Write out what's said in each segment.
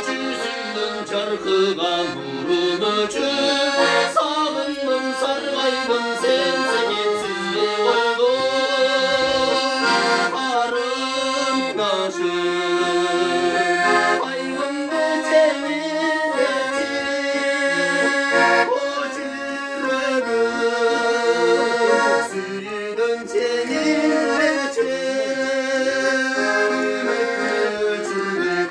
жүзіңнің жарқыған нұрын өшір сағындым сарғайдым сенсіз кетсіз бе ойдым қарындашым айымды тербетіп о жүрегім сүйдім сені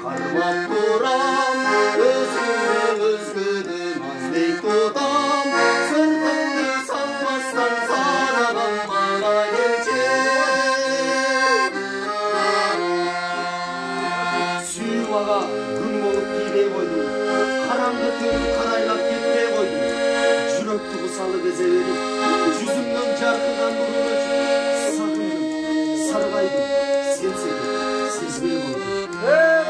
қармап тұрам өзіңді өзгеден аздей тұтам сыртыңды салмастан санаған маған келші сүйіп аға күн болып кейде қойдым қараңғы түн қарайлап кетпей қойдым жүректі құсалы кезе беріп жүзімнің жарқыған нұрын өшір сағындым сарғайдым сенсіз сезбей қойдым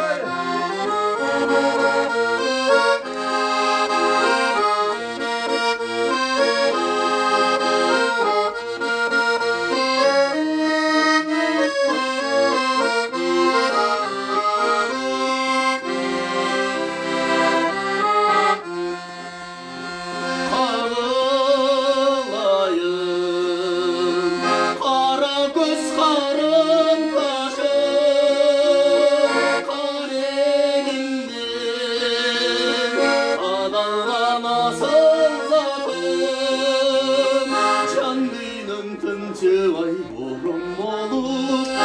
Can dilim tınçı ay borum olup